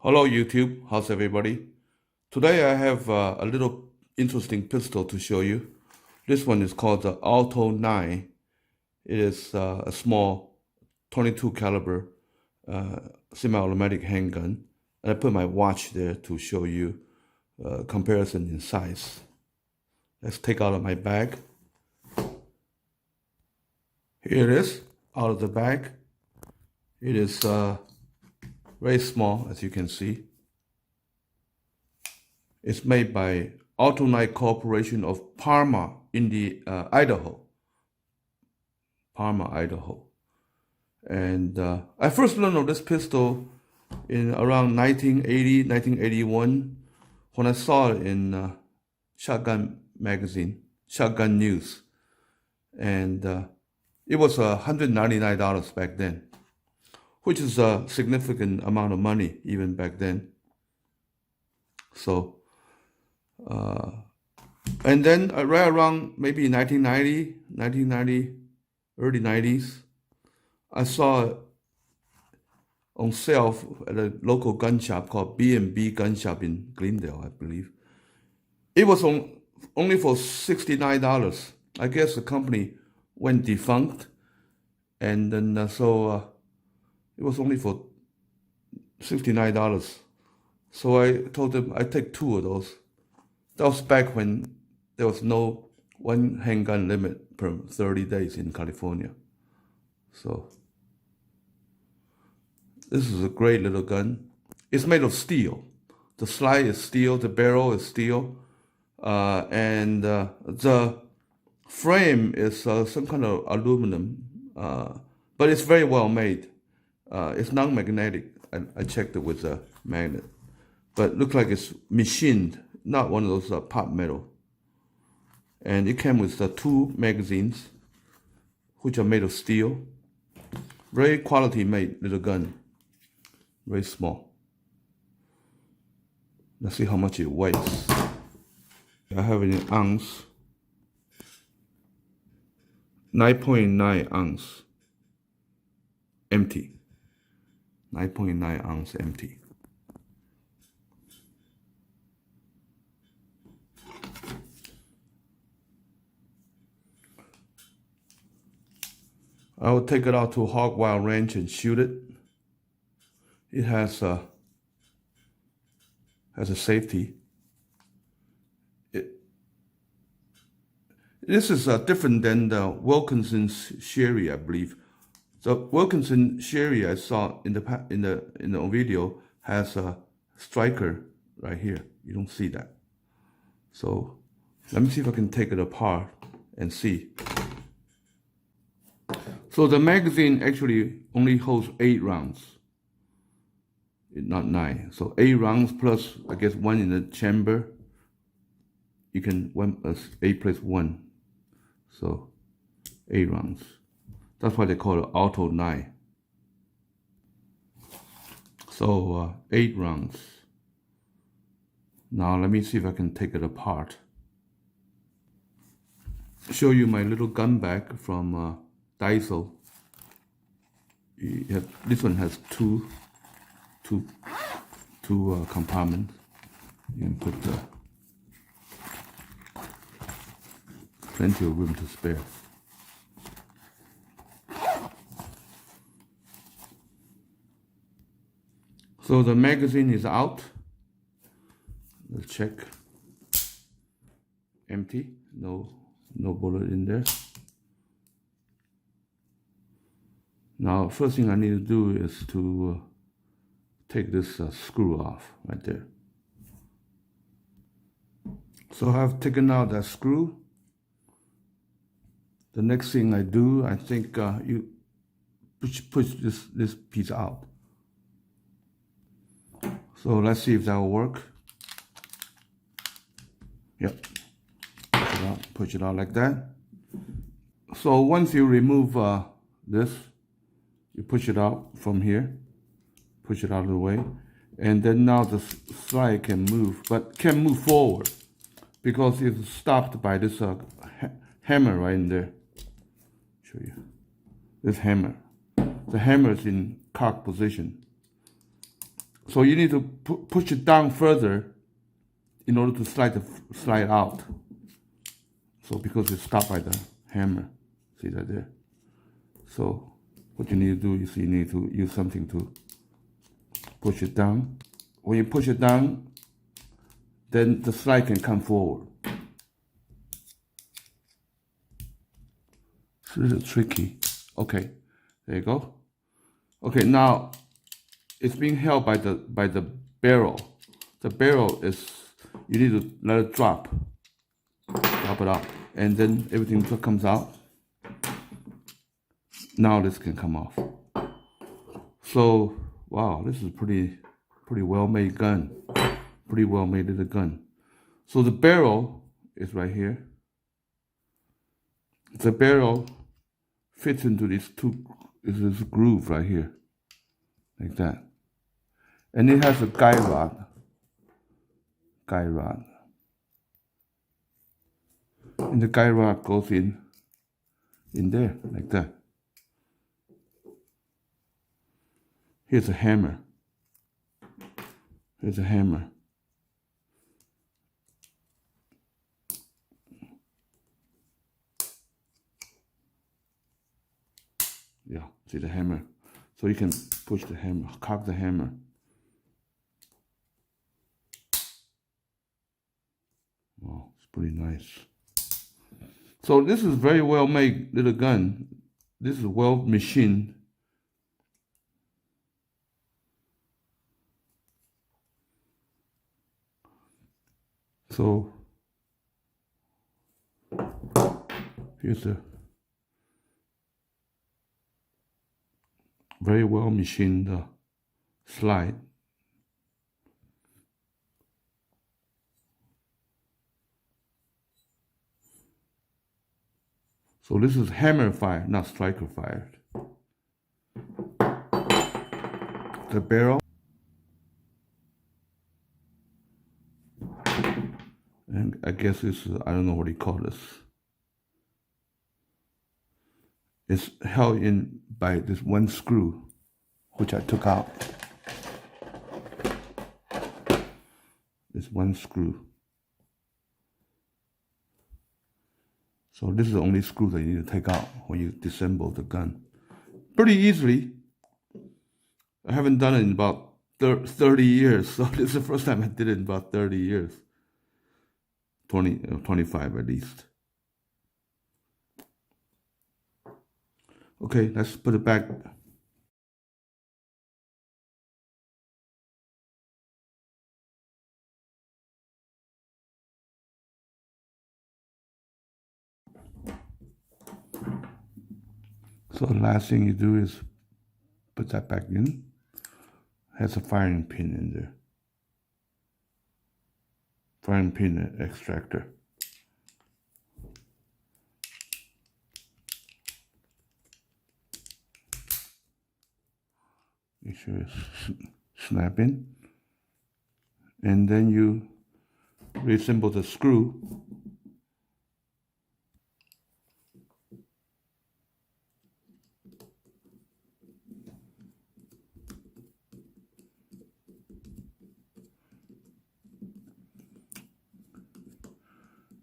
Hello YouTube, how's everybody? Today I have a little interesting pistol to show you. This one is called the Alto 9. It is a small 22 caliber semi-automatic handgun. And I put my watch there to show you comparison in size. Let's take out of my bag. Here it is, out of the bag. It is very small, as you can see. It's made by Alto 9 Corporation of Parma, Idaho. Parma, Idaho. And I first learned of this pistol in around 1980, 1981, when I saw it in Shotgun magazine, Shotgun News. And it was $199 back then, which is a significant amount of money even back then. So, and then right around maybe 1990, early 90s, I saw it on sale at a local gun shop called B&B Gun Shop in Glendale, I believe. It was only for $69. I guess the company went defunct, and then it was only for $69. So I told them I'd take two of those. That was back when there was no one handgun limit per 30 days in California. So this is a great little gun. It's made of steel. The slide is steel, the barrel is steel, and the frame is some kind of aluminum, but it's very well made. It's non-magnetic. I checked it with a magnet, but it looks like it's machined, not one of those pot metal. And it came with two magazines, which are made of steel. Very quality made little gun. Very small. Let's see how much it weighs. I have it in ounce. 9.9 ounce. Empty. 9.9 ounce empty. I will take it out to a hog wild range and shoot it. It has a safety. This is different than the Wilkinson's Sherry, I believe. The Wilkinson Sherry I saw in the video has a striker right here. You don't see that. So let me see if I can take it apart and see. So the magazine actually only holds 8 rounds, not 9. So 8 rounds plus, I guess, 1 in the chamber. You can 8 plus 1, so 8 rounds. That's why they call it Alto 9. So 8 rounds. Now let me see if I can take it apart. Show you my little gun bag from Daiso. This one has two compartments. You can put plenty of room to spare. So the magazine is out. Let's check. Empty. No bullet in there. Now, first thing I need to do is to take this screw off right there. So I've taken out that screw. The next thing I do, I think you push this piece out. So let's see if that will work. Yep. Push it out like that. So once you remove this, you push it out from here, push it out of the way, and then now the slide can move, but can't move forward because it's stopped by this hammer right in there. Show you this hammer. The hammer is in cock position. So you need to push it down further in order to slide out. So because it's stopped by the hammer, see that there? So what you need to do is you need to use something to push it down. When you push it down, then the slide can come forward. It's a little tricky. Okay, there you go. Okay, now it's being held by the barrel. The barrel is, you need to let it drop it out, and then everything just comes out. Now this can come off. So wow, this is pretty well-made gun. Pretty well-made little gun. So the barrel is right here. The barrel fits into this this groove right here, like that. And it has a guide rod. And the guide rod goes in there, like that. Here's a hammer. Here's a hammer. Yeah, see the hammer. So you can push the hammer, cock the hammer. Wow, it's pretty nice. So this is very well made little gun. This is well machined. So here's a very well machined slide. So this is hammer fired, not striker fired. The barrel. And I guess it's, I don't know what you call this. It's held in by this one screw, which I took out. This one screw. So this is the only screw that you need to take out when you disassemble the gun. Pretty easily. I haven't done it in about 30 years, so this is the first time I did it in about 30 years. 25 at least. Okay, let's put it back. So the last thing you do is put that back in. Has a firing pin in there. Firing pin extractor. Make sure it's snapping. And then you reassemble the screw.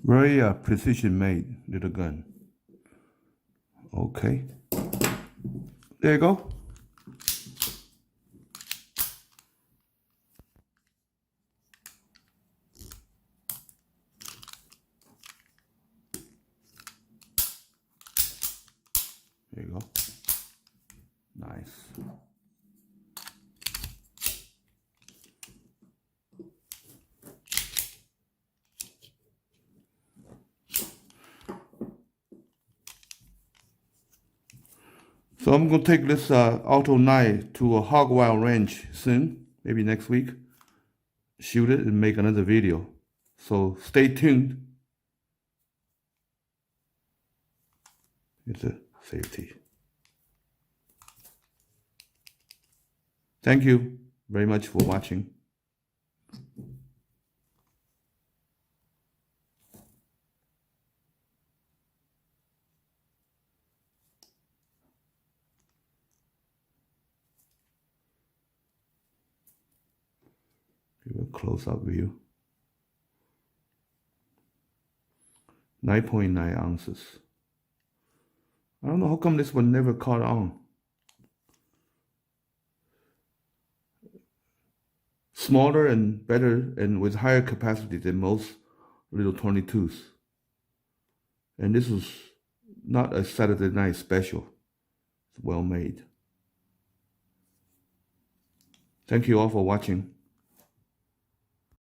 Very precision made little gun. Okay. There you go. There you go. Nice. So I'm going to take this auto knife to a hog wild ranch soon, maybe next week. Shoot it and make another video. So stay tuned. It's a safety. Thank you very much for watching. Give a close-up view. 9.9 ounces. I don't know how come this one never caught on. Smaller and better and with higher capacity than most little 22s. And this was not a Saturday night special. It's well made. Thank you all for watching.